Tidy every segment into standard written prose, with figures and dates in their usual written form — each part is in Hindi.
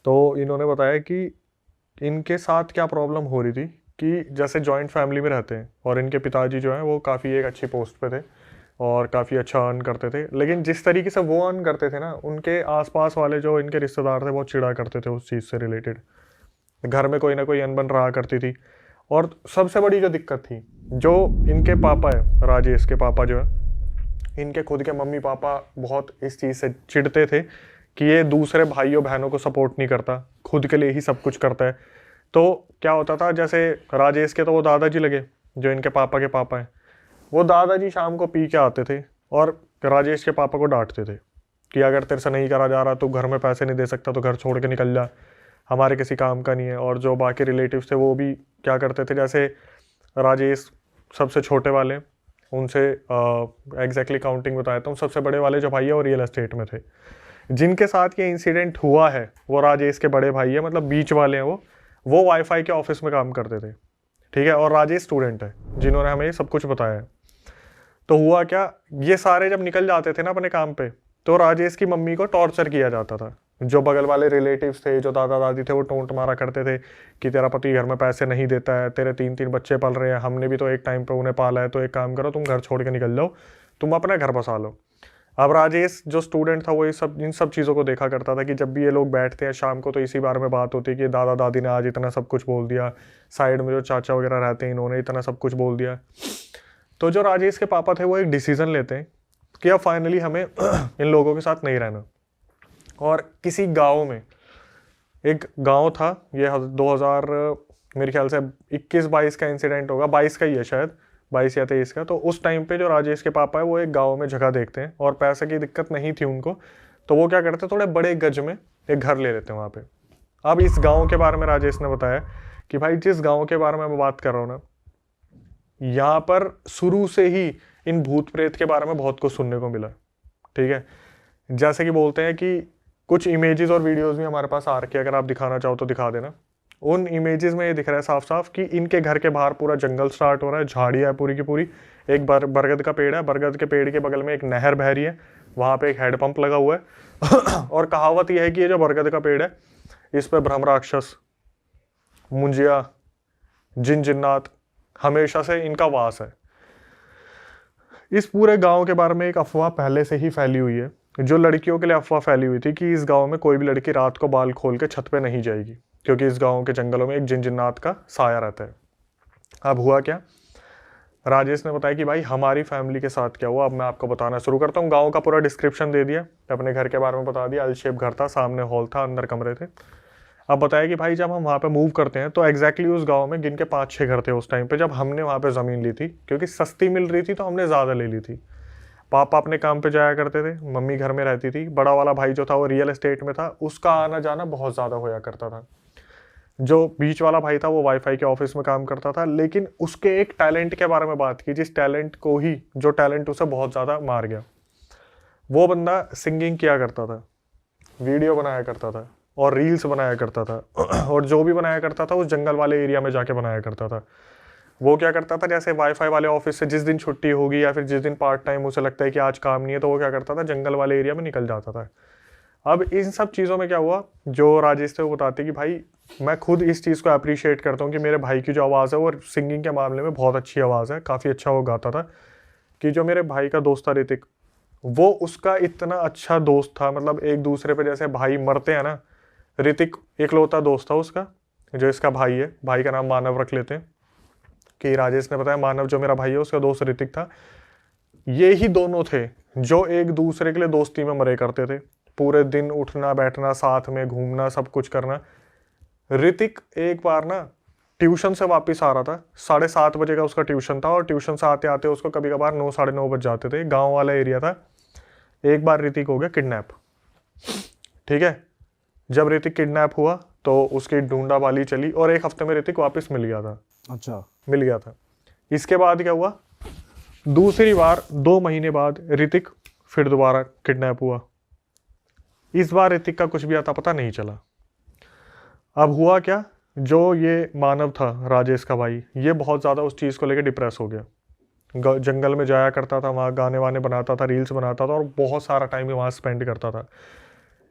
तो इन्होंने बताया कि इनके साथ क्या प्रॉब्लम हो रही थी कि जैसे जॉइंट फैमिली में रहते हैं और इनके पिताजी जो हैं वो काफ़ी एक अच्छी पोस्ट पे थे और काफ़ी अच्छा अर्न करते थे, लेकिन जिस तरीके से वो अर्न करते थे ना, उनके आसपास वाले जो इनके रिश्तेदार थे बहुत चिढ़ा करते थे उस चीज़ से रिलेटेड। घर में कोई ना कोई अनबन रहा करती थी। और सबसे बड़ी जो दिक्कत थी, जो इनके पापा है, राजेश के पापा जो है, इनके खुद के मम्मी पापा बहुत इस चीज़ से चिढ़ते थे कि ये दूसरे भाइयों बहनों को सपोर्ट नहीं करता, खुद के लिए ही सब कुछ करता है। तो क्या होता था, जैसे राजेश के तो वो दादाजी लगे जो इनके पापा के पापा हैं, वो दादाजी शाम को पी के आते थे और राजेश के पापा को डांटते थे कि अगर तेरे से नहीं करा जा रहा, तो घर में पैसे नहीं दे सकता तो घर छोड़ के निकल जा, हमारे किसी काम का नहीं है। और जो बाकी रिलेटिव्स थे वो भी क्या करते थे, जैसे राजेश सबसे छोटे वाले, उनसे एग्जैक्टली काउंटिंग बताया था, सबसे बड़े वाले जो भाई है वो रियल एस्टेट में थे। जिनके साथ ये इंसिडेंट हुआ है वो राजेश के बड़े भाई है, मतलब बीच वाले हैं वो वाईफाई के ऑफिस में काम करते थे, ठीक है। और राजेश स्टूडेंट है जिन्होंने हमें ये सब कुछ बताया है। तो हुआ क्या, ये सारे जब निकल जाते थे ना अपने काम पे, तो राजेश की मम्मी को टॉर्चर किया जाता था। जो बगल वाले रिलेटिव्स थे, जो दादा दादी थे, वो टोंट मारा करते थे कि तेरा पति घर में पैसे नहीं देता है, तेरे 3-3 बच्चे पल रहे हैं, हमने भी तो एक टाइम पे उन्हें पाला है, तो एक काम करो तुम घर छोड़ के निकल जाओ, तुम अपना घर बसा लो। अब राजेश जो स्टूडेंट था वो इन सब चीज़ों को देखा करता था कि जब भी ये लोग बैठते हैं शाम को तो इसी बारे में बात होती है कि दादा दादी ने आज इतना सब कुछ बोल दिया, साइड में जो चाचा वगैरह रहते हैं इन्होंने इतना सब कुछ बोल दिया। तो जो राजेश के पापा थे वो एक डिसीज़न लेते हैं कि अब फाइनली हमें इन लोगों के साथ नहीं रहना। और किसी गांव में, एक गांव था, ये 2000 मेरे ख्याल से 21-22 का इंसिडेंट होगा, 22 का ही है शायद, 22 या 23 का। तो उस टाइम पे जो राजेश के पापा है वो एक गांव में जगह देखते हैं और पैसे की दिक्कत नहीं थी उनको, तो वो क्या करते, थोड़े बड़े गज में एक घर ले लेते हैं वहाँ पे। अब इस गाँव के बारे में राजेश ने बताया कि भाई जिस गाँव के बारे में मैं बात कर रहा हूँ ना, यहाँ पर शुरू से ही इन भूत प्रेत के बारे में बहुत कुछ सुनने को मिला, ठीक है। जैसे कि बोलते हैं कि कुछ इमेजेस और वीडियोस भी हमारे पास आ रखी है, अगर आप दिखाना चाहो तो दिखा देना। उन इमेजेस में ये दिख रहा है साफ साफ कि इनके घर के बाहर पूरा जंगल स्टार्ट हो रहा है, झाड़ियाँ है पूरी की पूरी, एक बरगद का पेड़ है, बरगद के पेड़ के बगल में एक नहर बह रही है, वहाँ पे एक हैंडपंप लगा हुआ है और कहावत यह है कि ये जो बरगद का पेड़ है इस पर ब्रह्म राक्षस, मुंजिया, जिन जिन्नात हमेशा से इनका वास है। इस पूरे गांव के बारे में एक अफवाह पहले से ही फैली हुई है, जो लड़कियों के लिए अफवाह फैली हुई थी कि इस गांव में कोई भी लड़की रात को बाल खोल के छत पे नहीं जाएगी, क्योंकि इस गांव के जंगलों में एक जिन जिन्नात का साया रहता है। अब हुआ क्या, राजेश ने बताया कि भाई हमारी फैमिली के साथ क्या हुआ। अब मैं आपको बताना शुरू करता हूँ। गाँव का पूरा डिस्क्रिप्शन दे दिया, अपने घर के बारे में बता दिया। एल शेप घर था, सामने हॉल था, अंदर कमरे थे। अब बताया कि भाई जब हम वहाँ पे मूव करते हैं तो एग्जैक्टली उस गांव में गिन के 5-6 घर थे उस टाइम पे जब हमने वहाँ पे ज़मीन ली थी, क्योंकि सस्ती मिल रही थी तो हमने ज़्यादा ले ली थी। पापा अपने काम पे जाया करते थे, मम्मी घर में रहती थी। बड़ा वाला भाई जो था वो रियल एस्टेट में था, उसका आना जाना बहुत ज़्यादा होया करता था। जो बीच वाला भाई था वो वाईफाई के ऑफिस में काम करता था, लेकिन उसके एक टैलेंट के बारे में बात की, जिस टैलेंट को ही, जो टैलेंट उसे बहुत ज़्यादा मार गया। वो बंदा सिंगिंग किया करता था, वीडियो बनाया करता था और रील्स बनाया करता था और जो भी बनाया करता था उस जंगल वाले एरिया में जाके बनाया करता था। वो क्या करता था, जैसे वाईफाई वाले ऑफिस से जिस दिन छुट्टी होगी या फिर जिस दिन पार्ट टाइम उसे लगता है कि आज काम नहीं है, तो वो क्या करता था, जंगल वाले एरिया में निकल जाता था। अब इन सब चीज़ों में क्या हुआ, जो राजेश थे वो बताते कि भाई मैं खुद इस चीज़ को अप्रिशिएट करता हूँ कि मेरे भाई की जो आवाज़ है वो सिंगिंग के मामले में बहुत अच्छी आवाज़ है, काफ़ी अच्छा वो गाता था। कि जो मेरे भाई का दोस्त था ऋतिक, वो उसका इतना अच्छा दोस्त था, मतलब एक दूसरे पे जैसे भाई मरते हैं ना, ऋतिक इकलौता दोस्त था उसका, जो इसका भाई है। भाई का नाम मानव रख लेते हैं, कि राजेश ने बताया मानव जो मेरा भाई है उसका दोस्त ऋतिक था। ये ही दोनों थे जो एक दूसरे के लिए दोस्ती में मरे करते थे, पूरे दिन उठना बैठना साथ में घूमना सब कुछ करना। ऋतिक एक बार ना ट्यूशन से वापस आ रहा था, 7:30 बजे का उसका ट्यूशन था, और ट्यूशन से आते आते उसको कभी कभार 9, 9:30 बज जाते थे। गाँव वाला एरिया था। एक बार ऋतिक हो गया किडनैप, ठीक है। जब ऋतिक किडनैप हुआ तो उसकी ढूंढावाली चली और 1 हफ्ते में ऋतिक वापस मिल गया था। अच्छा, मिल गया था। इसके बाद क्या हुआ, दूसरी बार 2 महीने बाद ऋतिक फिर दोबारा किडनैप हुआ। इस बार ऋतिक का कुछ भी आता पता नहीं चला। अब हुआ क्या, जो ये मानव था राजेश का भाई, ये बहुत ज़्यादा उस चीज़ को लेकर डिप्रेस हो गया। जंगल में जाया करता था, वहाँ गाने वाने बनाता था, रील्स बनाता था और बहुत सारा टाइम वहाँ स्पेंड करता था।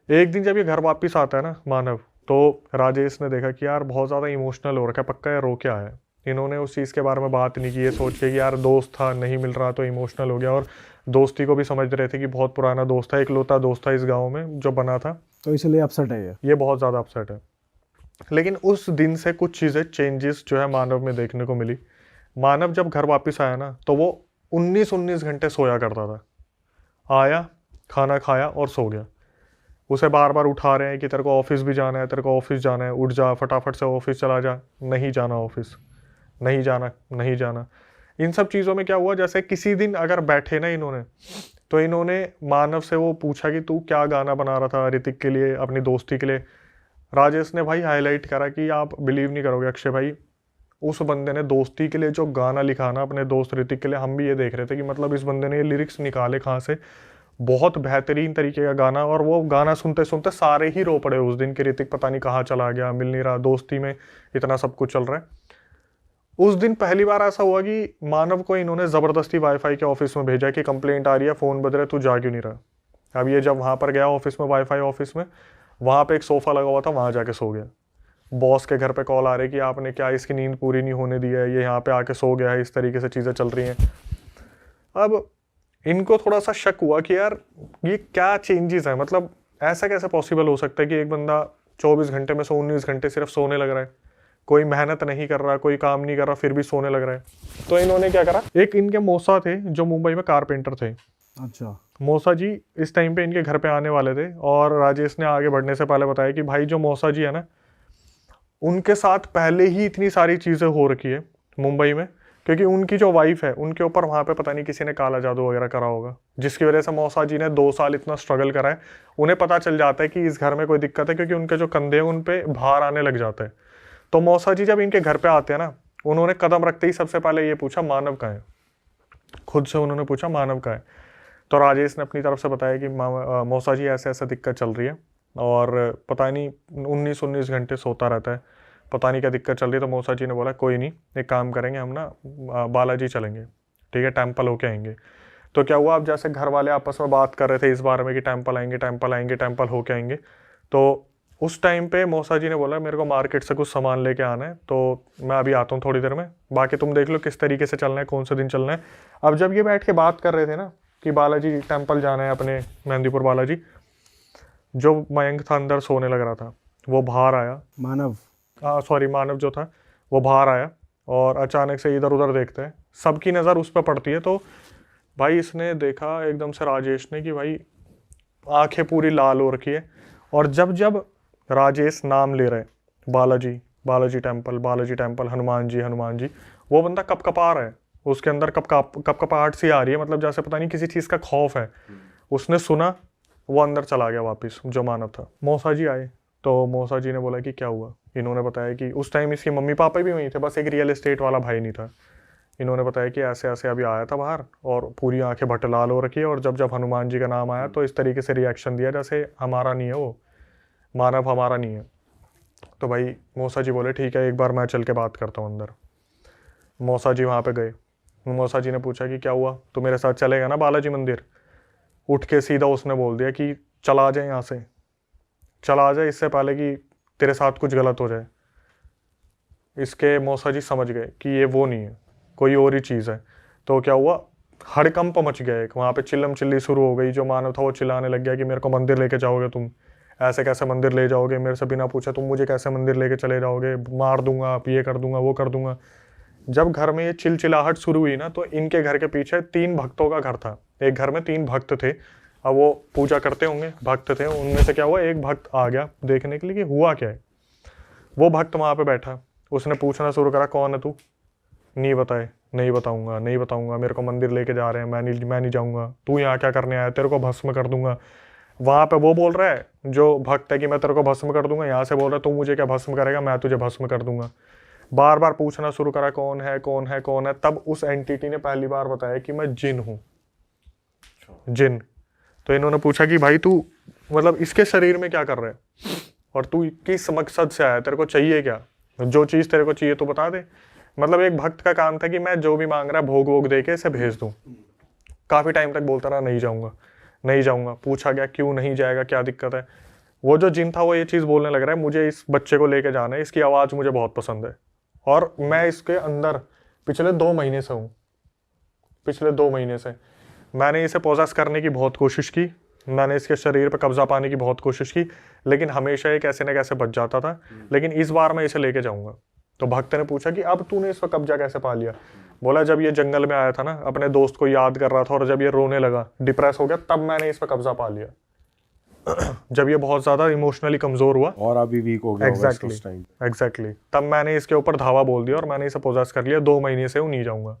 एक दिन जब ये घर वापस आता है ना मानव, तो राजेश ने देखा कि यार बहुत ज़्यादा इमोशनल हो रखा है, पक्का ये रो क्या है। इन्होंने उस चीज़ के बारे में बात नहीं की, ये सोच के कि यार दोस्त था नहीं मिल रहा तो इमोशनल हो गया, और दोस्ती को भी समझ रहे थे कि बहुत पुराना दोस्त था, इकलौता दोस्त था इस गांव में जो बना था, तो इसलिए अपसेट है ये बहुत ज़्यादा अपसेट है। लेकिन उस दिन से कुछ चीज़ें चेंजेस जो है मानव में देखने को मिली। मानव जब घर वापस आया ना तो वो 19-19 घंटे सोया करता था। आया, खाना खाया और सो गया। उसे बार बार उठा रहे हैं कि तेरे को ऑफिस भी जाना है, तेरे को ऑफिस जाना है, उठ जा फटाफट से ऑफिस चला जा, नहीं जाना ऑफिस, नहीं जाना, नहीं जाना। इन सब चीज़ों में क्या हुआ, जैसे किसी दिन अगर बैठे ना इन्होंने, तो इन्होंने मानव से वो पूछा कि तू क्या गाना बना रहा था ऋतिक के लिए, अपनी दोस्ती के लिए। राजेश ने भाई हाईलाइट करा कि आप बिलीव नहीं करोगे अक्षय भाई, उस बंदे ने दोस्ती के लिए जो गाना लिखा ना अपने दोस्त ऋतिक के लिए, हम भी ये देख रहे थे कि मतलब इस बंदे ने ये लिरिक्स निकाले कहाँ से, बहुत बेहतरीन तरीके का गाना। और वो गाना सुनते सुनते सारे ही रो पड़े उस दिन कि ऋतिक पता नहीं कहाँ चला गया, मिल नहीं रहा, दोस्ती में इतना सब कुछ चल रहा है। उस दिन पहली बार ऐसा हुआ कि मानव को इन्होंने ज़बरदस्ती वाईफाई के ऑफिस में भेजा कि कंप्लेंट आ रही है, फ़ोन बज रहा है, तू जा क्यों नहीं रहा। अब ये जब वहाँ पर गया ऑफिस में, वाईफाई ऑफिस में, वहाँ पे एक सोफ़ा लगा हुआ था, वहाँ जाके सो गया। बॉस के घर पे कॉल आ रही कि आपने क्या इसकी नींद पूरी नहीं होने दी है, ये यहाँ पे आके सो गया है, इस तरीके से चीज़ें चल रही हैं। अब इनको थोड़ा सा शक हुआ कि यार ये क्या चेंजेस है, मतलब ऐसा कैसे पॉसिबल हो सकता है कि एक बंदा 24 घंटे में से 19 घंटे सिर्फ सोने लग रहा है, कोई मेहनत नहीं कर रहा, कोई काम नहीं कर रहा, फिर भी सोने लग रहा है। तो इन्होंने क्या करा, एक इनके मौसा थे जो मुंबई में कारपेंटर थे। अच्छा। मौसा जी इस टाइम पे इनके घर पे आने वाले थे, और राजेश ने आगे बढ़ने से पहले बताया कि भाई जो मौसा जी है ना, उनके साथ पहले ही इतनी सारी चीज़ें हो रखी है मुंबई में, क्योंकि उनकी जो वाइफ है उनके ऊपर वहाँ पे पता नहीं किसी ने काला जादू वगैरह करा होगा, जिसकी वजह से मौसा जी ने 2 साल इतना स्ट्रगल करा है। उन्हें पता चल जाता है कि इस घर में कोई दिक्कत है, क्योंकि उनके जो कंधे हैं उन पे भार आने लग जाते हैं। तो मौसा जी जब इनके घर पे आते हैं ना, उन्होंने कदम रखते ही सबसे पहले ये पूछा मानव का है, खुद से उन्होंने पूछा मानव का है। तो राजेश ने अपनी तरफ से बताया कि मौसा जी ऐसे ऐसे दिक्कत चल रही है, और पता नहीं 19-19 घंटे सोता रहता है, पता नहीं क्या दिक्कत चल रही है। तो मौसा जी ने बोला कोई नहीं, एक काम करेंगे हम ना, बालाजी चलेंगे, ठीक है, टेम्पल होके आएंगे। तो क्या हुआ, अब जैसे घर वाले आपस में बात कर रहे थे इस बारे में कि टेम्पल आएंगे, टेम्पल आएंगे, टेम्पल होके आएंगे, तो उस टाइम पे मौसा जी ने बोला मेरे को मार्केट से कुछ सामान लेके आना है, तो मैं अभी आता हूँ थोड़ी देर में, बाकी तुम देख लो किस तरीके से चलना है, कौन से दिन चलना है। अब जब ये बैठ के बात कर रहे थे ना कि बालाजी टेम्पल जाना है अपने मेहंदीपुर बालाजी, जो मयंक था अंदर सोने लग रहा था, वो बाहर आया, मानव जो था वो बाहर आया, और अचानक से इधर उधर देखते हैं, सबकी नज़र उस पर पड़ती है। तो भाई इसने देखा एकदम से राजेश ने कि भाई आंखें पूरी लाल हो रखी है, और जब जब राजेश नाम ले रहे बालाजी, बालाजी टेम्पल, बालाजी टेम्पल, हनुमान जी, हनुमान जी, वो बंदा कपकपा रहा है, उसके अंदर कपकपाहट सी आ रही है, मतलब जैसे पता नहीं किसी चीज़ का खौफ है। उसने सुना, वो अंदर चला गया वापस, जो मानव था। मौसा जी आए, तो मौसा जी ने बोला कि क्या हुआ। इन्होंने बताया कि उस टाइम इसके मम्मी पापा भी वहीं थे, बस एक रियल एस्टेट वाला भाई नहीं था। इन्होंने बताया कि ऐसे ऐसे अभी आया था बाहर, और पूरी आंखें भट लाल हो रखी है, और जब जब हनुमान जी का नाम आया तो इस तरीके से रिएक्शन दिया जैसे हमारा नहीं है वो, मानव हमारा नहीं है। तो भाई मौसा जी बोले ठीक है, एक बार मैं चल के बात करता हूँ अंदर। मौसा जी वहाँ पे गए। मौसा जी ने पूछा कि क्या हुआ, तो मेरे साथ चलेगा ना बालाजी मंदिर। उठ के सीधा उसने बोल दिया कि चला जाए यहाँ से, चला जाए, इससे पहले कि तेरे साथ कुछ गलत हो जाए। इसके मौसा जी समझ गए कि ये वो नहीं है, कोई और ही चीज़ है। तो क्या हुआ, हड़कंप मच गया, एक वहाँ पे चिल्लम चिल्ली शुरू हो गई। जो मानव था वो चिल्लाने लग गया कि मेरे को मंदिर लेके जाओगे तुम, ऐसे कैसे मंदिर ले जाओगे, मेरे से बिना पूछे तुम मुझे कैसे मंदिर लेके चले जाओगे, मार दूंगा, आप ये कर दूंगा, वो कर दूंगा। जब घर में ये चिलचिलाहट शुरू हुई ना, तो इनके घर के पीछे 3 भक्तों का घर था। एक घर में 3 भक्त थे, अब वो पूजा करते होंगे, भक्त थे। उनमें से क्या हुआ, एक भक्त आ गया देखने के लिए कि हुआ क्या है। वो भक्त वहाँ पे बैठा, उसने पूछना शुरू करा कौन है तू, नहीं बताए, नहीं बताऊंगा, नहीं बताऊंगा, मेरे को मंदिर लेके जा रहे हैं, मैं नहीं जाऊंगा, तू यहाँ क्या करने आया, तेरे को भस्म कर दूंगा। वहाँ पे वो बोल रहा है जो भक्त है कि मैं तेरे को भस्म कर दूंगा, यहाँ से बोल रहा है तू मुझे क्या भस्म करेगा, मैं तुझे भस्म कर दूंगा। बार बार पूछना शुरू करा कौन है, कौन है, कौन है। तब उस एंटिटी ने पहली बार बताया कि मैं जिन हूँ, जिन। तो इन्होंने पूछा कि भाई तू मतलब इसके शरीर में क्या कर रहा है, और तू किस मकसद से आया, तेरे को चाहिए क्या, जो चीज़ तेरे को चाहिए तो बता दे। मतलब एक भक्त का काम था कि मैं जो भी मांग रहा है भोग वोग दे के इसे भेज दूँ। काफ़ी टाइम तक बोलता रहा नहीं जाऊँगा, नहीं जाऊँगा। पूछा गया क्यों नहीं जाएगा, क्या दिक्कत है। वो जो जिन था वो ये चीज़ बोलने लग रहा है, मुझे इस बच्चे को लेके जाना है, इसकी आवाज़ मुझे बहुत पसंद है और मैं इसके अंदर पिछले 2 महीने से हूँ। पिछले 2 महीने से मैंने इसे पोजेस करने की बहुत कोशिश की, मैंने इसके शरीर पर कब्जा पाने की बहुत कोशिश की, लेकिन हमेशा ये कैसे न कैसे बच जाता था। लेकिन इस बार मैं इसे लेके जाऊंगा। तो भक्त ने पूछा कि अब तूने इस पर कब्जा कैसे पा लिया? बोला जब ये जंगल में आया था ना, अपने दोस्त को याद कर रहा था और जब ये रोने लगा, डिप्रेस हो गया, तब मैंने इस पर कब्जा पा लिया। जब ये बहुत ज्यादा इमोशनली कमजोर हुआ और अभी वीक हो गया एग्जैक्टली तब मैंने इसके ऊपर धावा बोल दिया और मैंने इसे पोजेस कर लिया। 2 महीने से वो नहीं जाऊंगा।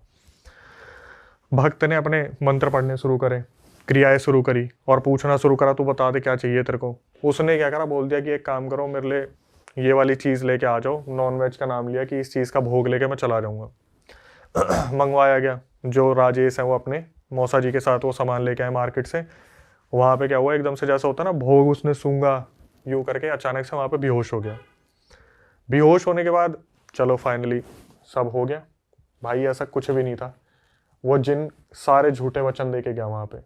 भक्त ने अपने मंत्र पढ़ने शुरू करे, क्रियाएं शुरू करी और पूछना शुरू करा, तू बता दे क्या चाहिए तेरे को। उसने क्या करा, बोल दिया कि एक काम करो, मेरे लिए ये वाली चीज़ लेके आ जाओ। नॉन वेज का नाम लिया कि इस चीज़ का भोग लेके मैं चला जाऊँगा। मंगवाया गया। जो राजेश है वो अपने मौसा जी के साथ वो सामान लेके आए मार्केट से। वहाँ पे क्या हुआ, एकदम से जैसा होता है ना भोग उसने सूंघा यूँ करके, अचानक से वहाँ पे बेहोश हो गया। बेहोश होने के बाद चलो फाइनली सब हो गया। भाई ऐसा कुछ भी नहीं था। वो जिन सारे झूठे वचन दे के गया वहाँ पे।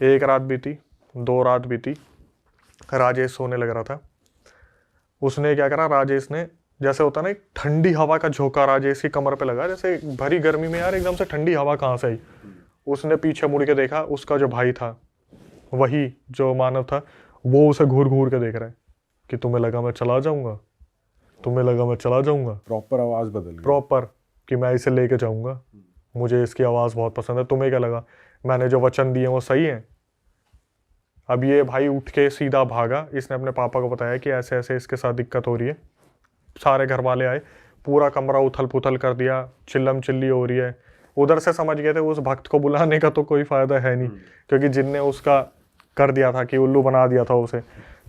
1 रात बीती, 2 रात बीती, राजेश सोने लग रहा था। उसने क्या करा, राजेश ने जैसे होता ना एक ठंडी हवा का झोंका राजेश की कमर पे लगा, जैसे भरी गर्मी में यार एकदम से ठंडी हवा कहाँ से आई। उसने पीछे मुड़ के देखा, उसका जो भाई था, वही जो मानव था, वो उसे घूर घूर के देख रहा है कि तुम्हें लगा मैं चला जाऊंगा, तुम्हें लगा मैं चला जाऊंगा। प्रॉपर आवाज बदल गई, प्रॉपर कि मैं इसे लेके जाऊंगा, मुझे इसकी आवाज़ बहुत पसंद है। तुम्हें क्या लगा मैंने जो वचन दिए वो सही है? अब ये भाई उठ के सीधा भागा। इसने अपने पापा को बताया कि ऐसे ऐसे इसके साथ दिक्कत हो रही है। सारे घर वाले आए, पूरा कमरा उथल पुथल कर दिया, चिल्लम चिल्ली हो रही है। उधर से समझ गए थे उस भक्त को बुलाने का तो कोई फायदा है नहीं, क्योंकि जिनने उसका कर दिया था कि उल्लू बना दिया था उसे।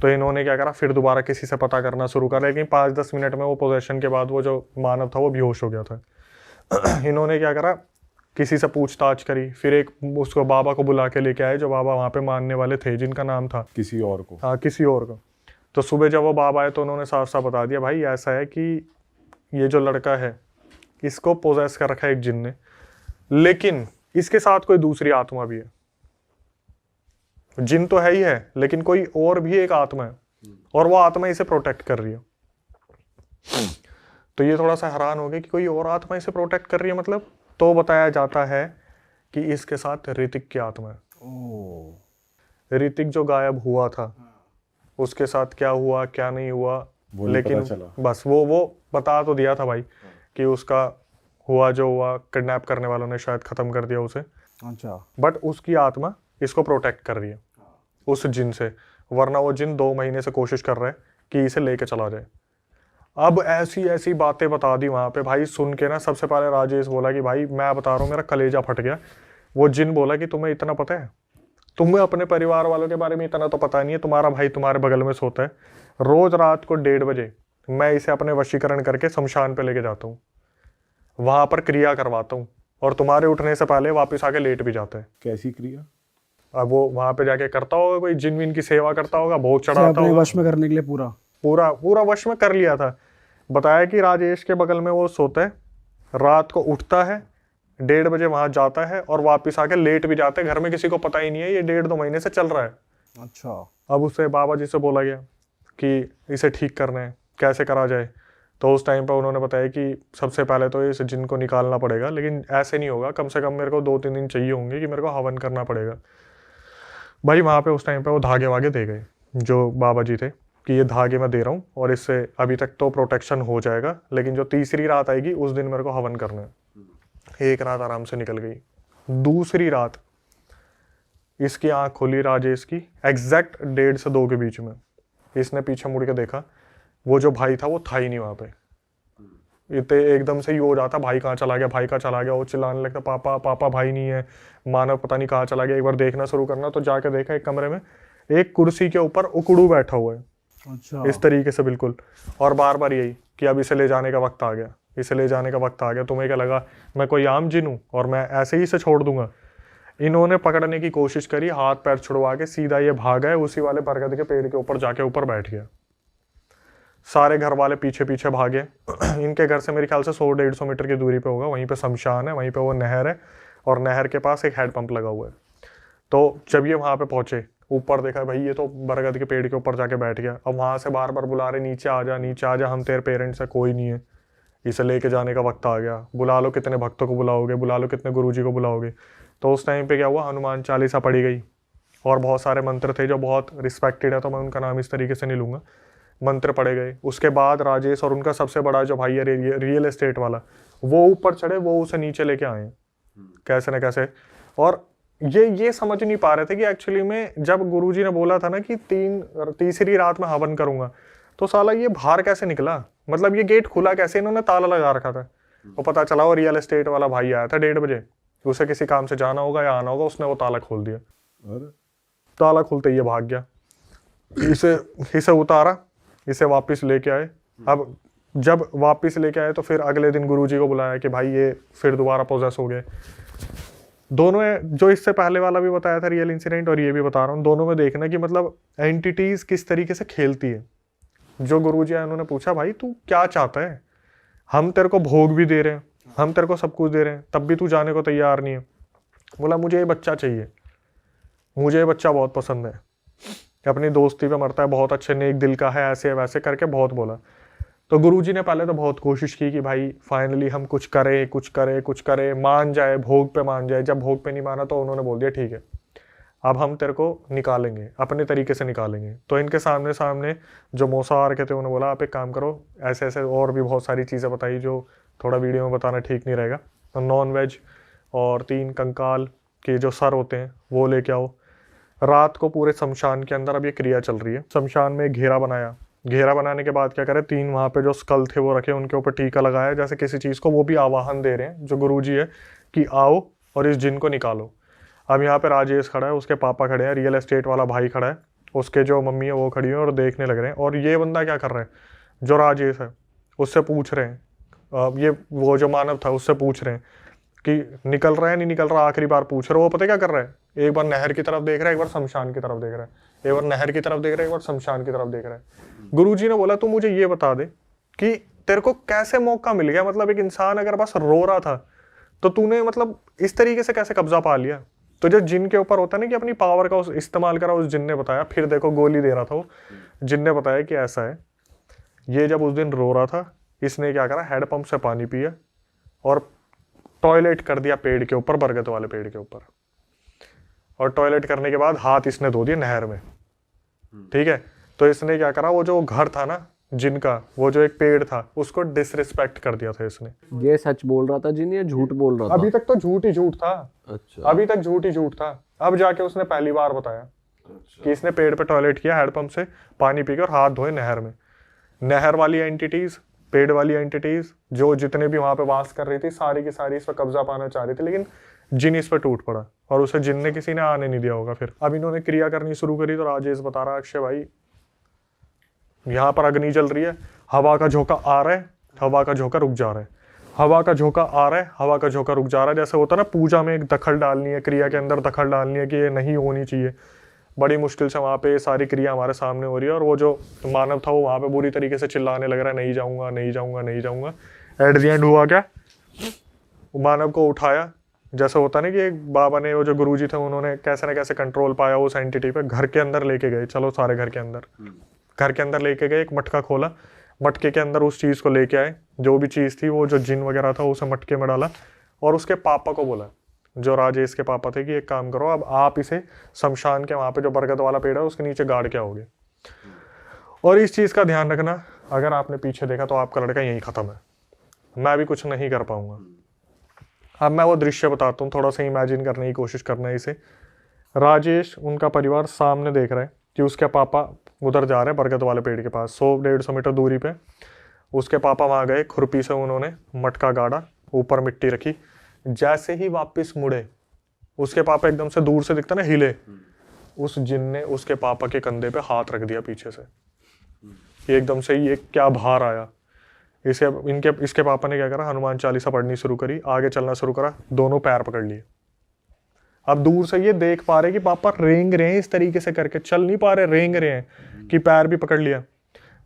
तो इन्होंने क्या करा, फिर दोबारा किसी से पता करना शुरू करा। लेकिन 5-10 मिनट में वो पोजेशन के बाद वो जो मानव था वो बेहोश हो गया था। इन्होंने क्या करा, किसी से पूछताछ करी, फिर एक उसको बाबा को बुला के लेके आए, जो बाबा वहाँ पे मानने वाले थे, जिनका नाम था किसी और को। हाँ, किसी और को। तो सुबह जब वो बाबा आए तो उन्होंने साफ साफ बता दिया, भाई ऐसा है कि ये जो लड़का है इसको पोजेस कर रखा है एक जिन ने, लेकिन इसके साथ कोई दूसरी आत्मा भी है। जिन तो है ही है, लेकिन कोई और भी एक आत्मा है और वो आत्मा इसे प्रोटेक्ट कर रही है। तो ये थोड़ा सा हैरान हो गया कि कोई और आत्मा इसे प्रोटेक्ट कर रही है मतलब। तो बताया जाता है कि इसके साथ ऋतिक की आत्मा है। ऋतिक जो गायब हुआ था, उसके साथ क्या हुआ क्या नहीं हुआ, लेकिन बस वो बता तो दिया था भाई कि उसका हुआ जो हुआ, किडनैप करने वालों ने शायद खत्म कर दिया उसे। अच्छा। बट उसकी आत्मा इसको प्रोटेक्ट कर रही है उस जिन से, वरना वो जिन 2 महीने से कोशिश कर रहा है कि इसे लेके चला जाए। अब ऐसी ऐसी बातें बता दी वहाँ पे भाई। सुन के ना सबसे पहले राजेश बोला कि भाई मैं बता रहा हूँ, मेरा कलेजा फट गया। वो जिन बोला कि तुम्हें इतना पता है, तुम्हें अपने परिवार वालों के बारे में इतना तो पता नहीं है। तुम्हारा भाई तुम्हारे बगल में सोता है, रोज रात को 1:30 बजे मैं इसे अपने वशीकरण करके शमशान पे लेके जाता हूँ, वहां पर क्रिया करवाता हूँ और तुम्हारे उठने से पहले वापस आके लेट भी जाता है। कैसी क्रिया? अब वो वहां पे जाके करता होगा, कोई जिन विन की सेवा करता होगा, भोग चढ़ाता होगा, वश में करने के लिए पूरा वश में कर लिया था। बताया कि राजेश के बगल में वो सोता है, रात को उठता है, 1:30 बजे वहां जाता है और वापस आके लेट भी जाते हैं। घर में किसी को पता ही नहीं है, ये 1.5-2 महीने से चल रहा है। अच्छा। अब उससे बाबा जी से बोला गया कि इसे ठीक करना है, कैसे करा जाए। तो उस टाइम पर उन्होंने बताया कि सबसे पहले तो इस जिन को निकालना पड़ेगा, लेकिन ऐसे नहीं होगा, कम से कम मेरे को 2-3 दिन चाहिए होंगे कि मेरे को हवन करना पड़ेगा। भाई वहाँ पे उस टाइम पे वो धागे वागे दे गए जो बाबा जी थे कि ये धागे मैं दे रहा हूँ और इससे अभी तक तो प्रोटेक्शन हो जाएगा, लेकिन जो तीसरी रात आएगी उस दिन मेरे को हवन करना है। 1 रात आराम से निकल गई। दूसरी रात इसकी आँख खुली राजेश की, एग्जैक्ट 1:30 से 2 के बीच में। इसने पीछे मुड़ के देखा, वो जो भाई था वो था ही नहीं वहाँ पे। इतने एकदम से ही हो जाता, भाई कहाँ चला गया, भाई कहाँ चला गया। वो चिल्लाने लगता, पापा पापा भाई नहीं है। मानव पता नहीं कहाँ चला गया। एक बार देखना शुरू करना तो जाके देखा एक कमरे में एक कुर्सी के ऊपर उकड़ू बैठा हुआ है। अच्छा। इस तरीके से बिल्कुल, और बार बार यही कि अब इसे ले जाने का वक्त आ गया, इसे ले जाने का वक्त आ गया। तुम्हें क्या लगा मैं कोई आम जिन हूँ और मैं ऐसे ही इसे छोड़ दूंगा? इन्होंने पकड़ने की कोशिश करी, हाथ पैर छुड़वा के सीधा ये भागा है, उसी वाले बरगद के पेड़ के ऊपर जाके ऊपर बैठ गया। सारे घर वाले पीछे पीछे भागे। इनके घर से मेरे ख्याल से 100-150 मीटर की दूरी पे होगा, वहीं पे शमशान है, वहीं पे वो नहर है और नहर के पास एक हैंड पंप लगा हुआ है। तो जब ये वहाँ पे पहुँचे, ऊपर देखा भाई ये तो बरगद के पेड़ के ऊपर जाके बैठ गया। अब वहां से बार बार बुला रहे नीचे आ जा, नीचे आ जा, हम तेरे पेरेंट्स है, कोई नहीं है, इसे लेके जाने का वक्त आ गया, बुला लो कितने भक्तों को बुलाओगे, बुला लो कितने गुरुजी को बुलाओगे। तो उस टाइम पे क्या हुआ, हनुमान चालीसा पढ़ी गई और बहुत सारे मंत्र थे जो बहुत रिस्पेक्टेड है, तो मैं उनका नाम इस तरीके से नहीं लूँगा, मंत्र पढ़े गए। उसके बाद राजेश और उनका सबसे बड़ा जो भाई है रियल एस्टेट वाला, वो ऊपर चढ़े, वो उसे नीचे लेके आए कैसे न कैसे। और ये समझ नहीं पा रहे थे कि एक्चुअली में जब गुरुजी ने बोला था ना कि तीसरी रात में हवन करूंगा, तो साला ये बाहर कैसे निकला, मतलब ये गेट खुला कैसे, इन्होंने ताला लगा रखा था। और पता चला वो रियल एस्टेट वाला भाई आया था 1:30 बजे, उसे किसी काम से जाना होगा या आना होगा, उसने वो ताला खोल दिया। ताला खुलते ये भाग गया, इसे उतारा, इसे वापस लेके आए। अब जब वापस लेके आए तो फिर अगले दिन गुरुजी को बुलाया कि भाई ये फिर दोबारा पोजेस हो गए। दोनों जो इससे पहले वाला भी बताया था रियल इंसिडेंट, और ये भी बता रहा हूँ, दोनों में देखना कि मतलब एंटिटीज किस तरीके से खेलती है। जो गुरुजी आए उन्होंने पूछा भाई तू क्या चाहता है, हम तेरे को भोग भी दे रहे हैं, हम तेरे को सब कुछ दे रहे हैं, तब भी तू जाने को तैयार नहीं है। बोला मुझे ये बच्चा चाहिए, मुझे ये बच्चा बहुत पसंद है, अपनी दोस्ती पे मरता है, बहुत अच्छे नेक दिल का है, ऐसे वैसे करके बहुत बोला। तो गुरुजी ने पहले तो बहुत कोशिश की कि भाई फाइनली हम कुछ करें, मान जाए, भोग पे मान जाए। जब भोग पे नहीं माना तो उन्होंने बोल दिया ठीक है अब हम तेरे को निकालेंगे, अपने तरीके से निकालेंगे। तो इनके सामने जो मौसार के थे उन्होंने बोला आप एक काम करो, ऐसे ऐसे और भी बहुत सारी चीज़ें बताई जो थोड़ा वीडियो में बताना ठीक नहीं रहेगा। तो नॉन वेज और 3 कंकाल के जो सर होते हैं वो लेके आओ। रात को पूरे शमशान के अंदर अब ये क्रिया चल रही है। शमशान में एक घेरा बनाया, घेरा बनाने के बाद क्या करे, 3 वहाँ पे जो स्कल थे वो रखे, उनके ऊपर टीका लगाया, जैसे किसी चीज़ को वो भी आवाहन दे रहे हैं जो गुरुजी है कि आओ और इस जिन को निकालो। अब यहाँ पे राजेश खड़ा है, उसके पापा खड़े हैं, रियल एस्टेट वाला भाई खड़ा है, उसके जो मम्मी है वो खड़ी है और देखने लग रहे हैं। और ये बंदा क्या कर रहा है, जो राजेश है उससे पूछ रहे हैं, ये वो जो मानव था उससे पूछ रहे हैं कि निकल रहा है नहीं निकल रहा, आखिरी बार पूछ रहे हो। वो पता क्या कर रहा है, एक बार नहर की तरफ देख रहा है, एक बार शमशान की तरफ देख रहा है, एक बार नहर की तरफ देख रहा है, एक बार शमशान की तरफ देख रहा है। गुरुजी ने बोला तू मुझे ये बता दे कि तेरे को कैसे मौका मिल गया, मतलब एक इंसान अगर बस रो रहा था तो तूने मतलब इस तरीके से कैसे कब्जा पा लिया। तो जो जिन के ऊपर होता है ना कि अपनी पावर का इस्तेमाल करा, उस जिन ने बताया। फिर देखो गोली दे रहा था वो, जिन ने बताया कि ऐसा है, ये जब उस दिन रो रहा था इसने क्या करा, हैंडपंप से पानी पिया और टॉयलेट कर दिया पेड़ के ऊपर, बरगद वाले पेड़ के ऊपर। और टॉयलेट करने के बाद हाथ इसने धो दिए नहर में, ठीक है। तो इसने क्या करा, वो जो घर था ना जिनका, वो जो एक पेड़ था उसको डिसरिस्पेक्ट कर दिया था इसने। ये सच बोल रहा था जिन, ये झूठ बोल रहा था? अभी तक तो झूठ ही झूठ था। अच्छा। अभी तक झूठ ही झूठ था। अब जाके उसने पहली बार बताया कि इसने पेड़ पे टॉयलेट किया, हैंडपंप से पानी पी के और हाथ धोए नहर में। नहर वाली एंटिटीज, पेड़ वाली एंटिटीज जो जितने भी वहां पे वास कर रही थी, सारी की सारी इस पर कब्जा पाना चाह रही थी, लेकिन जिन इस पर टूट पड़ा और उसे जिन ने किसी ने आने नहीं दिया होगा। फिर अब इन्होंने क्रिया करनी शुरू करी। तो राजेश बता रहा, अक्षय भाई यहाँ पर अग्नि जल रही है, हवा का झोंका आ रहा है, हवा का झोंका रुक जा रहा है, हवा का झोंका आ रहा है, हवा का झोंका रुक जा रहा है। जैसे होता है ना पूजा में एक दखल डालनी है, क्रिया के अंदर दखल डालनी है कि ये नहीं होनी चाहिए। बड़ी मुश्किल से वहाँ पे सारी क्रिया हमारे सामने हो रही है और वो जो मानव था वो वहाँ पे बुरी तरीके से चिल्लाने लग रहा है, नहीं जाऊँगा नहीं जाऊँगा नहीं जाऊँगा। एट द एंड हुआ क्या, मानव को उठाया, जैसे होता ना कि एक बाबा ने, वो जो गुरुजी थे उन्होंने कैसे ना कैसे कंट्रोल पाया उस एंटिटी पे, घर के अंदर लेके गए। चलो सारे घर के अंदर लेके गए, एक मटका खोला, मटके के अंदर उस चीज़ को लेके आए, जो भी चीज़ थी वो जो जिन वगैरह था उसे मटके में डाला और उसके पापा को बोला, जो राजेश के पापा थे, कि एक काम करो अब आप इसे शमशान के वहाँ पे जो बरगद वाला पेड़ है उसके नीचे गाड़ के आओगे। और इस चीज़ का ध्यान रखना, अगर आपने पीछे देखा तो आपका लड़का यहीं ख़त्म है, मैं भी कुछ नहीं कर पाऊँगा। अब मैं वो दृश्य बताता हूँ, थोड़ा सा इमेजिन करने की कोशिश करना है इसे। राजेश, उनका परिवार सामने देख रहा है कि उसके पापा उधर जा रहे हैं बरगद वाले पेड़ के पास, 100-150 मीटर दूरी पे। उसके पापा वहाँ गए, खुरपी से उन्होंने मटका गाड़ा, ऊपर मिट्टी रखी। जैसे ही वापस मुड़े, उसके पापा एकदम से दूर से दिखता ना हिले, उस जिन ने उसके पापा के कंधे पे हाथ रख दिया पीछे से। एकदम से ये क्या बाहर आया। इसके पापा ने क्या करा, हनुमान चालीसा पढ़नी शुरू करी, आगे चलना शुरू करा, दोनों पैर पकड़ लिए। अब दूर से ये देख पा रहे कि पापा रेंग रहे हैं, इस तरीके से करके चल नहीं पा रहे, रेंग रहे हैं, कि पैर भी पकड़ लिया।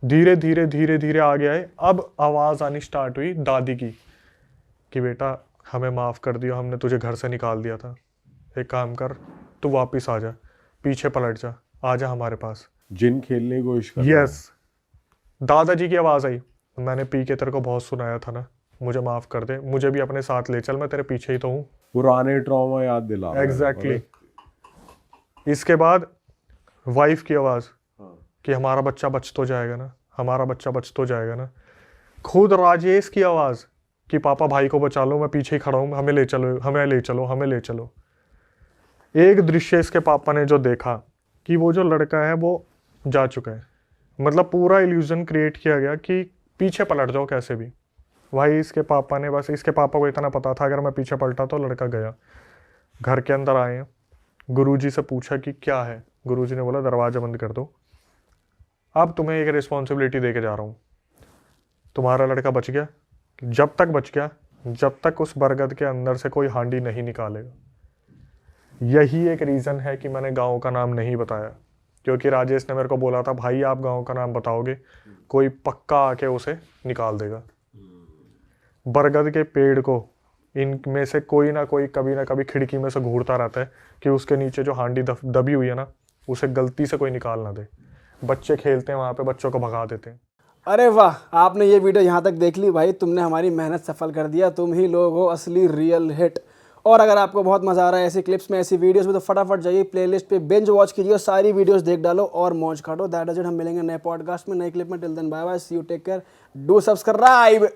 धीरे धीरे धीरे धीरे आगे आए। अब आवाज आनी स्टार्ट हुई दादी की कि बेटा हमें माफ कर दिया, हमने तुझे घर से निकाल दिया था, एक काम कर तू वापिस आ जा। पीछे पलट जा, आजा हमारे पास। जिन खेलने की कोशिश कर रहा है। यस, दादाजी की आवाज़ आई, मैंने पी के तेरे को बहुत सुनाया था ना, मुझे माफ़ कर दे, मुझे भी अपने साथ ले चल, मैं तेरे पीछे ही तो हूँ। पुराने ट्रॉमा याद दिला रहा है। एग्जैक्टली। इसके बाद वाइफ की आवाज़ कि हमारा बच्चा बच तो जाएगा ना, हमारा बच्चा बच तो जाएगा ना। खुद राजेश की आवाज़ कि पापा भाई को बचा लो, मैं पीछे ही खड़ा हूँ, हमें ले चलो, हमें ले चलो, हमें ले चलो। एक दृश्य इसके पापा ने जो देखा कि वो जो लड़का है वो जा चुका है, मतलब पूरा इल्यूजन क्रिएट किया गया कि पीछे पलट जाओ कैसे भी। भाई इसके पापा ने, बस इसके पापा को इतना पता था अगर मैं पीछे पलटा तो लड़का गया। घर के अंदर आए, गुरुजी से पूछा कि क्या है, गुरुजी ने बोला दरवाज़ा बंद कर दो, अब तुम्हें एक रिस्पॉन्सिबिलिटी दे के जा रहा हूँ, तुम्हारा लड़का बच गया, जब तक बच गया, जब तक उस बरगद के अंदर से कोई हांडी नहीं निकालेगा। यही एक रीज़न है कि मैंने गांव का नाम नहीं बताया, क्योंकि राजेश ने मेरे को बोला था भाई आप गांव का नाम बताओगे कोई पक्का आके उसे निकाल देगा। बरगद के पेड़ को इनमें से कोई ना कोई कभी ना कभी खिड़की में से घूरता रहता है कि उसके नीचे जो हांडी दबी हुई है ना, उसे गलती से कोई निकाल ना दे। बच्चे खेलते हैं वहाँ पे, बच्चों को भगा देते हैं। अरे वाह, आपने ये वीडियो यहाँ तक देख ली भाई, तुमने हमारी मेहनत सफल कर दिया, तुम ही लोग हो असली रियल हिट। और अगर आपको बहुत मज़ा आ रहा है ऐसी क्लिप्स में, ऐसी वीडियोस में, तो फटाफट जाइए प्लेलिस्ट पे बिंज वॉच कीजिए और सारी वीडियोस देख डालो और मौज काटो। That is it. हम मिलेंगे नए पॉडकास्ट में, नए क्लिप में। Till then bye bye, see you, take care, do subscribe.